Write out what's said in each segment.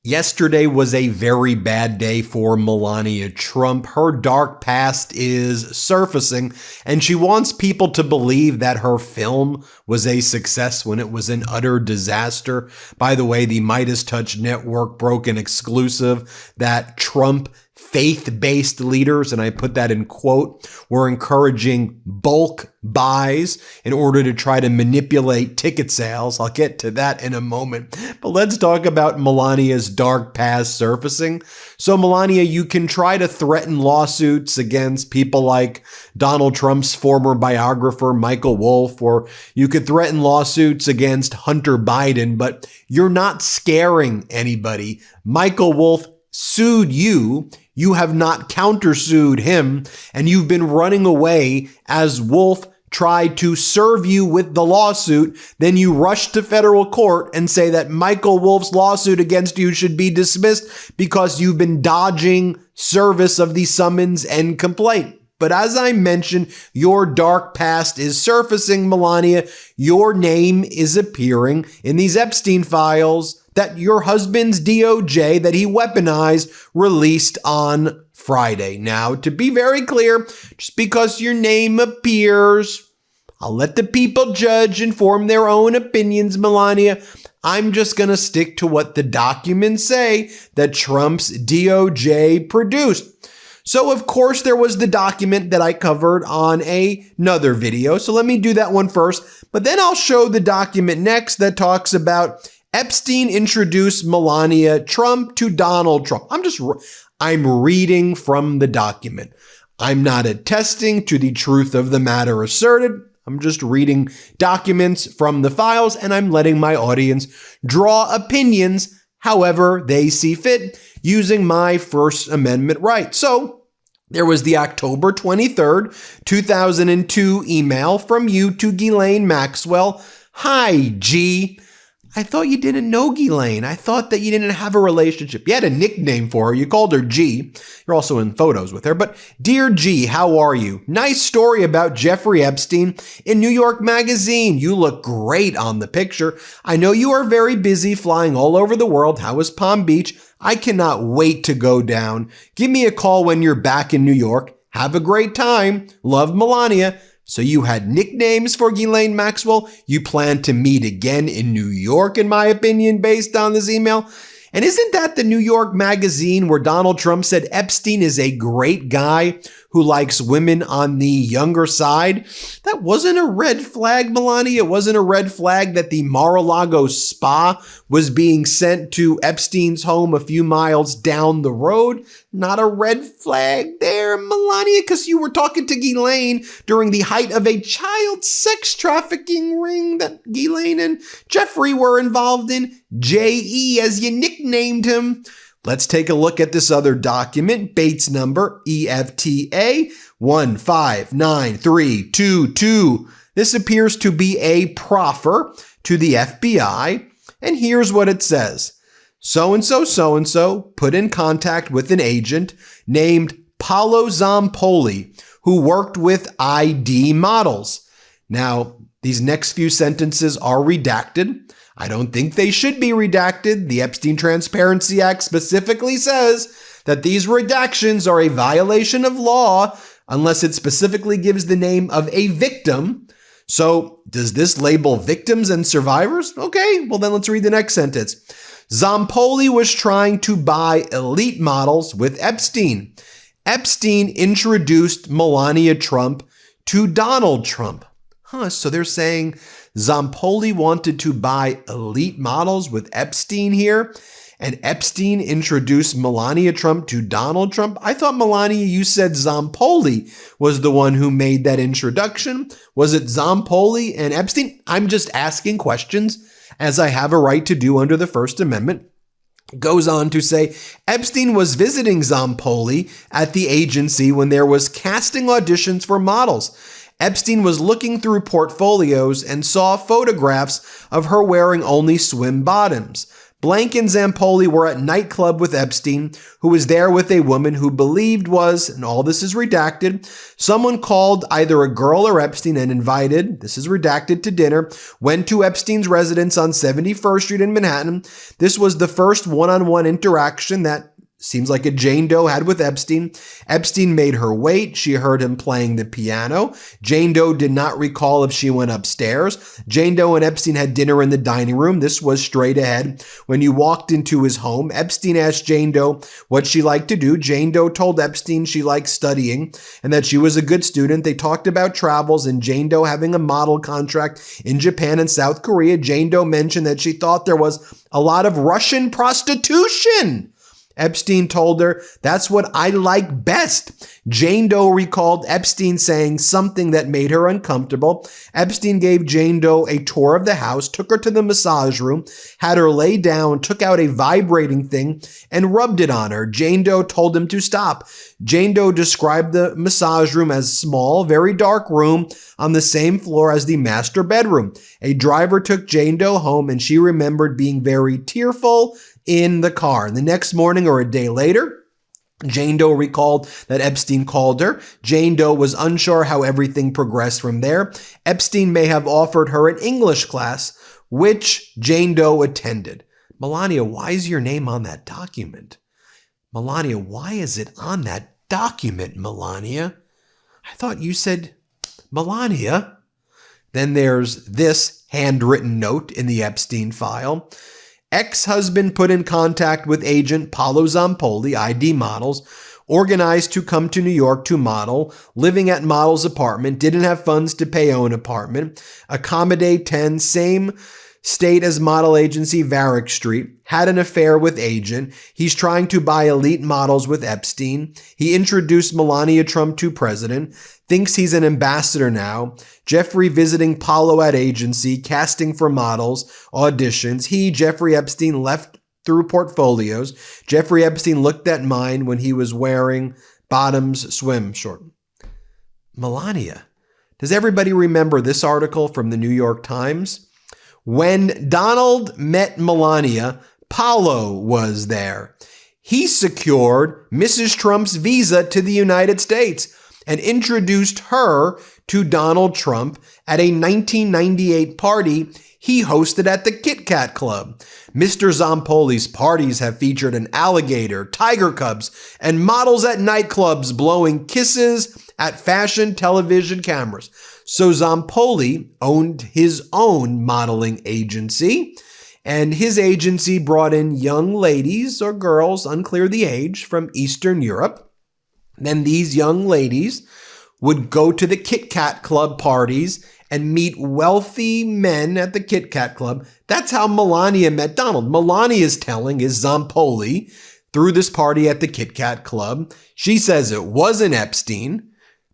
Yesterday was a very bad day for Melania Trump. Her dark past is surfacing, and she wants people to believe that her film was a success when it was an utter disaster. By the way, the MeidasTouch network broke an exclusive that Trump faith-based leaders, and I put that in quote, were encouraging bulk buys in order to try to manipulate ticket sales. I'll get to that in a moment. But let's talk about Melania's dark past surfacing. So Melania, you can try to threaten lawsuits against people like Donald Trump's former biographer, Michael Wolff, or you could threaten lawsuits against Hunter Biden, but you're not scaring anybody. Michael Wolff sued you. You have not countersued him, and you've been running away as Wolff tried to serve you with the lawsuit. Then you rush to federal court and say that Michael Wolff's lawsuit against you should be dismissed because you've been dodging service of the summons and complaint. But as I mentioned, your dark past is surfacing, Melania. Your name is appearing in these Epstein files that your husband's DOJ that he weaponized released on Friday. Now, to be very clear, just because your name appears, I'll let the people judge and form their own opinions, Melania. I'm just going to stick to what the documents say that Trump's DOJ produced. So, of course, there was the document that I covered on another video. So let me do that one first. But then I'll show the document next that talks about Epstein introduced Melania Trump to Donald Trump. I'm reading from the document. I'm not attesting to the truth of the matter asserted. I'm just reading documents from the files, and I'm letting my audience draw opinions however they see fit using my First Amendment right. So there was the October 23rd, 2002 email from you to Ghislaine Maxwell. Hi, G. I thought you didn't know Ghislaine. I thought that you didn't have a relationship. You had a nickname for her. You called her G. You're also in photos with her. But dear G, how are you? Nice story about Jeffrey Epstein in New York Magazine. You look great on the picture. I know you are very busy flying all over the world. How was Palm Beach? I cannot wait to go down. Give me a call when you're back in New York. Have a great time. Love, Melania. So you had nicknames for Ghislaine Maxwell. You plan to meet again in New York, in my opinion, based on this email. And isn't that the New York Magazine where Donald Trump said Epstein is a great guy who likes women on the younger side? That wasn't a red flag, Melania. It wasn't a red flag that the Mar-a-Lago spa was being sent to Epstein's home a few miles down the road. Not a red flag there, Melania, because you were talking to Ghislaine during the height of a child sex trafficking ring that Ghislaine and Jeffrey were involved in. J.E., as you nicknamed him. Let's take a look at this other document, Bates number EFTA 159322. This appears to be a proffer to the FBI, and here's what it says. So-and-so put in contact with an agent named Paolo Zampoli, who worked with ID models. Now, these next few sentences are redacted. I don't think they should be redacted. The Epstein Transparency Act specifically says that these redactions are a violation of law unless it specifically gives the name of a victim. So does this label victims and survivors? Okay, well then let's read the next sentence. Zampoli was trying to buy elite models with Epstein. Epstein introduced Melania Trump to Donald Trump. So they're saying Zampoli wanted to buy elite models with Epstein here, and Epstein introduced Melania Trump to Donald Trump. I thought, Melania, you said Zampoli was the one who made that introduction. Was it Zampoli and Epstein? I'm just asking questions, as I have a right to do under the First Amendment. It goes on to say, Epstein was visiting Zampoli at the agency when there was casting auditions for models. Epstein was looking through portfolios and saw photographs of her wearing only swim bottoms. Blank and Zampoli were at nightclub with Epstein, who was there with a woman who believed was, and all this is redacted, someone called either a girl or Epstein and invited, this is redacted, to dinner, went to Epstein's residence on 71st Street in Manhattan. This was the first one-on-one interaction that seems like a Jane Doe had with Epstein. Epstein made her wait. She heard him playing the piano. Jane Doe did not recall if she went upstairs. Jane Doe and Epstein had dinner in the dining room. This was straight ahead. When you walked into his home, Epstein asked Jane Doe what she liked to do. Jane Doe told Epstein she liked studying and that she was a good student. They talked about travels and Jane Doe having a model contract in Japan and South Korea. Jane Doe mentioned that she thought there was a lot of Russian prostitution. Epstein told her, "That's what I like best." Jane Doe recalled Epstein saying something that made her uncomfortable. Epstein gave Jane Doe a tour of the house, took her to the massage room, had her lay down, took out a vibrating thing, and rubbed it on her. Jane Doe told him to stop. Jane Doe described the massage room as small, very dark room on the same floor as the master bedroom. A driver took Jane Doe home, and she remembered being very tearful in the car. The next morning or a day later, Jane Doe recalled that Epstein called her. Jane Doe was unsure how everything progressed from there. Epstein may have offered her an English class, which Jane Doe attended. Melania, why is your name on that document? Melania, why is it on that document, Melania? I thought you said Melania. Then there's this handwritten note in the Epstein file. Ex-husband put in contact with agent Paolo Zampoli, ID Models, organized to come to New York to model, living at model's apartment, didn't have funds to pay own apartment, accommodate 10, same state as model agency Varick Street, had an affair with agent. He's trying to buy elite models with Epstein. He introduced Melania Trump to president, thinks he's an ambassador now. Jeffrey visiting Paolo at agency, casting for models, auditions. He, Jeffrey Epstein, left through portfolios. Jeffrey Epstein looked at mine when he was wearing bottoms swim short. Melania, does everybody remember this article from the New York Times? When Donald met Melania, Paolo was there. He secured Mrs. Trump's visa to the United States and introduced her to Donald Trump at a 1998 party he hosted at the Kit Kat Club. Mr. Zampoli's parties have featured an alligator, tiger cubs, and models at nightclubs blowing kisses at fashion television cameras. So Zampoli owned his own modeling agency, and his agency brought in young ladies or girls, unclear the age, from Eastern Europe. Then these young ladies would go to the Kit Kat Club parties and meet wealthy men at the Kit Kat Club. That's how Melania met Donald. Melania's telling is Zampoli threw this party at the Kit Kat Club. She says it wasn't Epstein.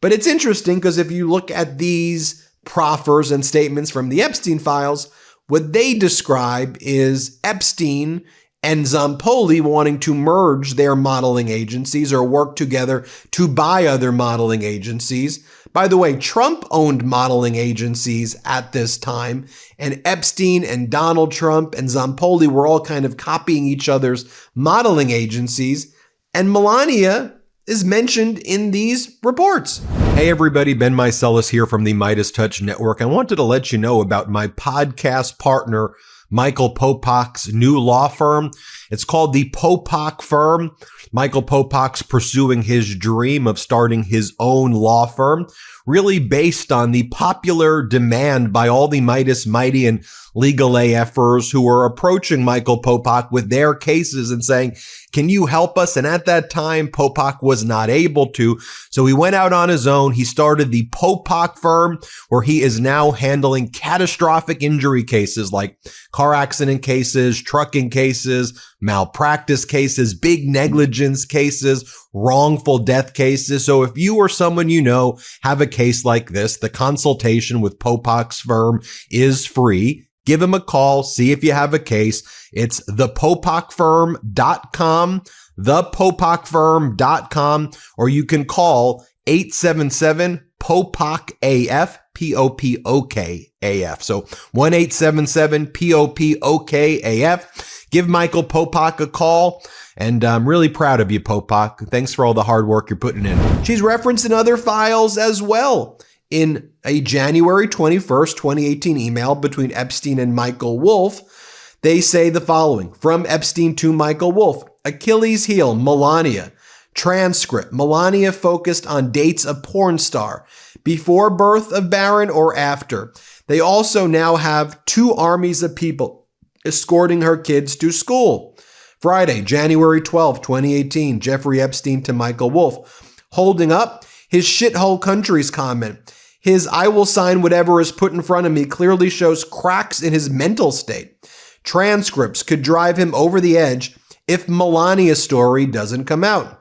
But it's interesting because if you look at these proffers and statements from the Epstein files, what they describe is Epstein and Zampoli wanting to merge their modeling agencies or work together to buy other modeling agencies. By the way, Trump owned modeling agencies at this time, and Epstein and Donald Trump and Zampoli were all kind of copying each other's modeling agencies, and Melania is mentioned in these reports. Hey everybody, Ben Meiselas here from the MeidasTouch Network. I wanted to let you know about my podcast partner, Michael Popak's new law firm. It's called the Popak Firm. Michael Popak's pursuing his dream of starting his own law firm, really based on the popular demand by all the Meidas, Mighty, and legal AFers who were approaching Michael Popak with their cases and saying, "Can you help us?" And at that time, Popak was not able to. So he went out on his own. He started the Popak Firm, where he is now handling catastrophic injury cases like car accident cases, trucking cases, malpractice cases, big negligence cases, wrongful death cases. So if you or someone you know have a case like this, the consultation with Popak's firm is free. Give him a call. See if you have a case. It's thepopakfirm.com, thepopakfirm.com, or you can call 877-POPOK-AF, POPOK-AF. So 1-877-POPOK-AF. Give Michael Popak a call. And I'm really proud of you, Popak. Thanks for all the hard work you're putting in. She's referenced in other files as well. In a January 21st, 2018 email between Epstein and Michael Wolff, they say the following. From Epstein to Michael Wolff. Achilles heel, Melania. Transcript. Melania focused on dates of porn star. Before birth of Barron or after. They also now have 2 armies of people escorting her kids to school. Friday, January 12, 2018, Jeffrey Epstein to Michael Wolff. Holding up his shithole countries comment. His I will sign whatever is put in front of me clearly shows cracks in his mental state. Transcripts could drive him over the edge if Melania's story doesn't come out.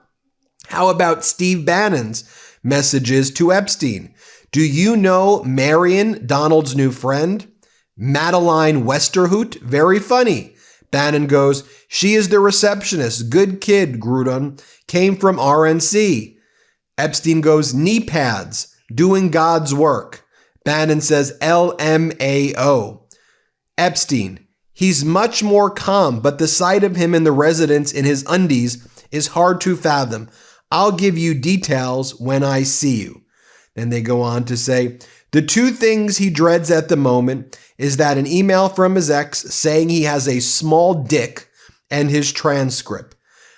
How about Steve Bannon's messages to Epstein? Do you know Marion, Donald's new friend? Madeline Westerhout, very funny. Bannon goes, she is the receptionist. Good kid, Grudon. Came from RNC. Epstein goes, knee pads. Doing God's work. Bannon says, LMAO. Epstein, he's much more calm, but the sight of him in the residence in his undies is hard to fathom. I'll give you details when I see you. Then they go on to say, the 2 things he dreads at the moment is that an email from his ex saying he has a small dick and his transcript.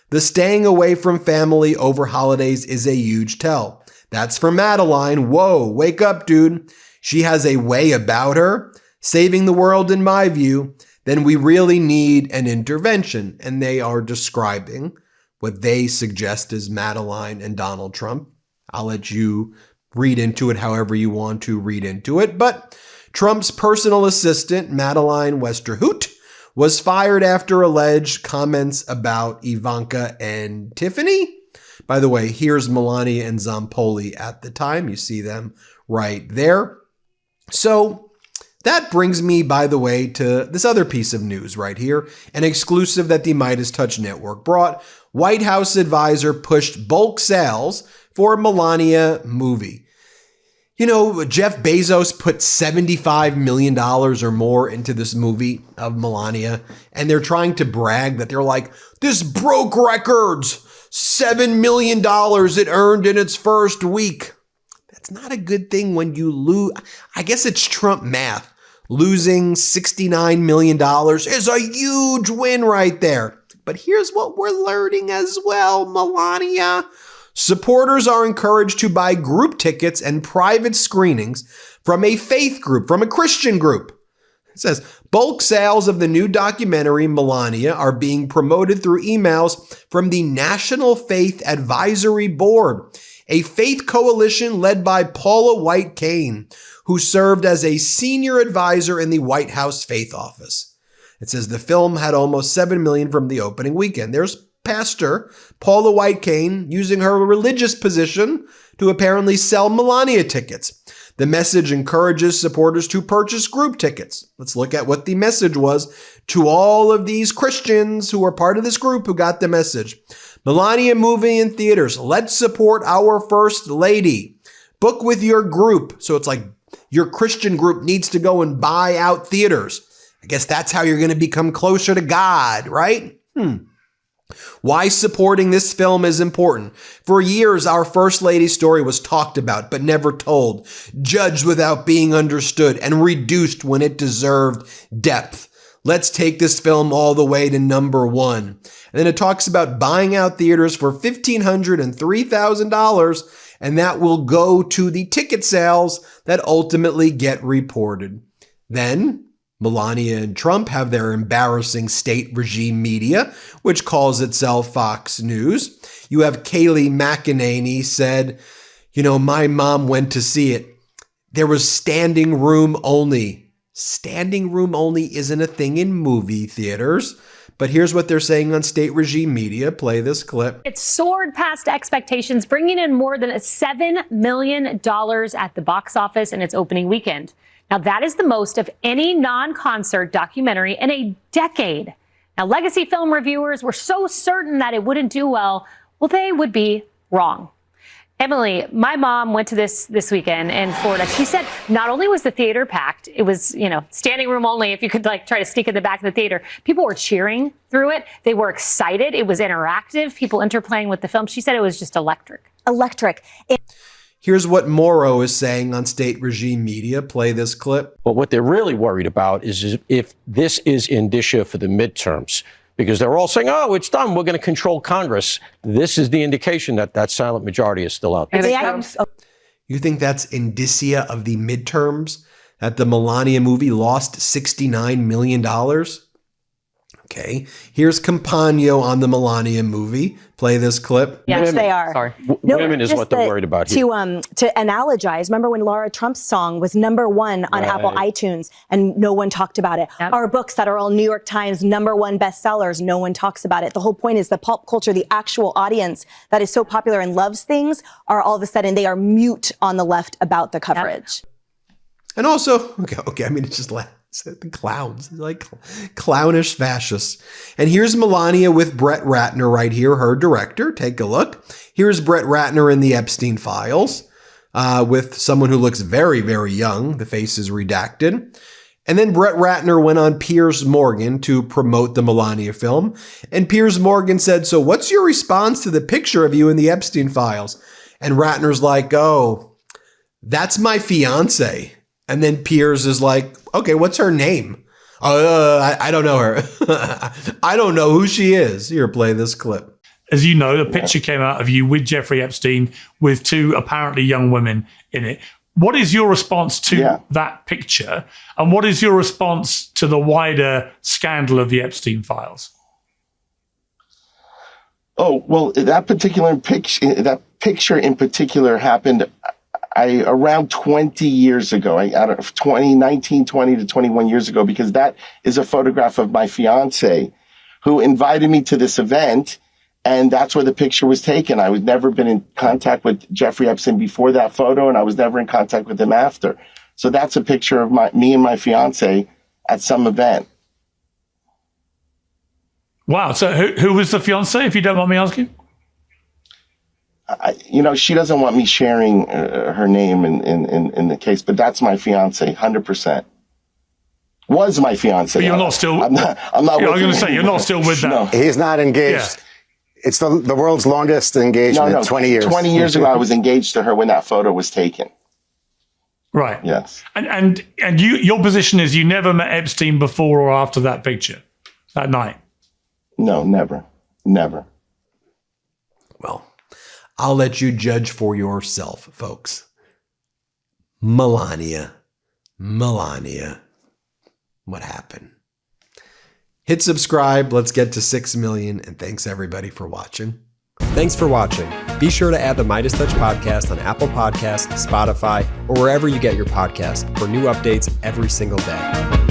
The staying away from family over holidays is a huge tell. That's for Madeline. Whoa, wake up, dude. She has a way about her, saving the world in my view. Then we really need an intervention. And they are describing what they suggest is Madeline and Donald Trump. I'll let you read into it however you want to read into it. But Trump's personal assistant, Madeline Westerhout, was fired after alleged comments about Ivanka and Tiffany. By the way, here's Melania and Zampoli at the time. You see them right there. So that brings me, by the way, to this other piece of news right here, an exclusive that the MeidasTouch network brought. White House advisor pushed bulk sales for Melania movie. You know, Jeff Bezos put $75 million or more into this movie of Melania, and they're trying to brag that they're like, this broke records, $7 million it earned in its first week. That's not a good thing when you lose. I guess it's Trump math. Losing $69 million is a huge win right there. But here's what we're learning as well, Melania. Supporters are encouraged to buy group tickets and private screenings from a faith group, from a Christian group. It says, bulk sales of the new documentary, Melania, are being promoted through emails from the National Faith Advisory Board, a faith coalition led by Paula White Cain, who served as a senior advisor in the White House Faith Office. It says the film had almost $7 million from the opening weekend. There's Pastor Paula White Cain using her religious position to apparently sell Melania tickets. The message encourages supporters to purchase group tickets. Let's look at what the message was to all of these Christians who are part of this group who got the message. Melania movie in theaters. Let's support our First Lady. Book with your group. So it's like your Christian group needs to go and buy out theaters. I guess that's how you're going to become closer to God, right? Why supporting this film is important. For years, our First Lady's story was talked about, but never told, judged without being understood, and reduced when it deserved depth. Let's take this film all the way to number 1. And then it talks about buying out theaters for $1,500 and $3,000, and that will go to the ticket sales that ultimately get reported. Then Melania and Trump have their embarrassing state regime media, which calls itself Fox News. You have Kayleigh McEnany said, you know, my mom went to see it. There was standing room only. Standing room only isn't a thing in movie theaters. But here's what they're saying on state regime media. Play this clip. It soared past expectations, bringing in more than $7 million at the box office in its opening weekend. Now, that is the most of any non-concert documentary in a decade. Now, legacy film reviewers were so certain that it wouldn't do well, they would be wrong. Emily, my mom went to this weekend in Florida. She said not only was the theater packed, it was, standing room only. If you could try to sneak in the back of the theater, people were cheering through it. They were excited. It was interactive. People interplaying with the film. She said it was just electric. Electric. Here's what Morrow is saying on state regime media. Play this clip. But what they're really worried about is if this is indicia for the midterms, because they're all saying, oh, it's done. We're going to control Congress. This is the indication that that silent majority is still out there. You think that's indicia of the midterms? That the Melania movie lost $69 million? Okay. Here's Campagno on the Melania movie. Play this clip. Yes, they are. Sorry. Women is what they're worried about here. To analogize, remember when Laura Trump's song was #1 on Apple iTunes and no one talked about it? Yep. Our books that are all New York Times #1 bestsellers, no one talks about it. The whole point is the pulp culture, the actual audience that is so popular and loves things are all of a sudden, they are mute on the left about the coverage. Yep. And also, okay, I mean, it's just the clowns, like clownish fascists. And here's Melania with Brett Ratner right here, her director. Take a look. Here's Brett Ratner in the Epstein files with someone who looks very, very young. The face is redacted. And then Brett Ratner went on Piers Morgan to promote the Melania film. And Piers Morgan said, so what's your response to the picture of you in the Epstein files? And Ratner's like, oh, that's my fiance. And then Piers is like, okay, what's her name? I don't know her. I don't know who she is. Here, play this clip. As you know, the picture came out of you with Jeffrey Epstein with 2 apparently young women in it. What is your response to that picture? And what is your response to the wider scandal of the Epstein files? Oh, well, that picture in particular happened around 20 years ago, 19, 20 to 21 years ago, because that is a photograph of my fiance who invited me to this event. And that's where the picture was taken. I was never been in contact with Jeffrey Epstein before that photo, and I was never in contact with him after. So that's a picture of me and my fiance at some event. Wow. So who was the fiance, if you don't mind me asking? She doesn't want me sharing her name in the case, but that's my fiance, 100%. Was my fiance. But you're not still. I'm not. I was going to say you're not still with that. No. He's not engaged. Yeah. It's the world's longest engagement. No, 20 years. 20 years ago, I was engaged to her when that photo was taken. Right. Yes. And your position is you never met Epstein before or after that picture, that night. No, never. Well, I'll let you judge for yourself, folks. Melania. What happened? Hit subscribe. Let's get to 6 million. And thanks everybody for watching. Thanks for watching. Be sure to add the MeidasTouch podcast on Apple Podcasts, Spotify, or wherever you get your podcasts for new updates every single day.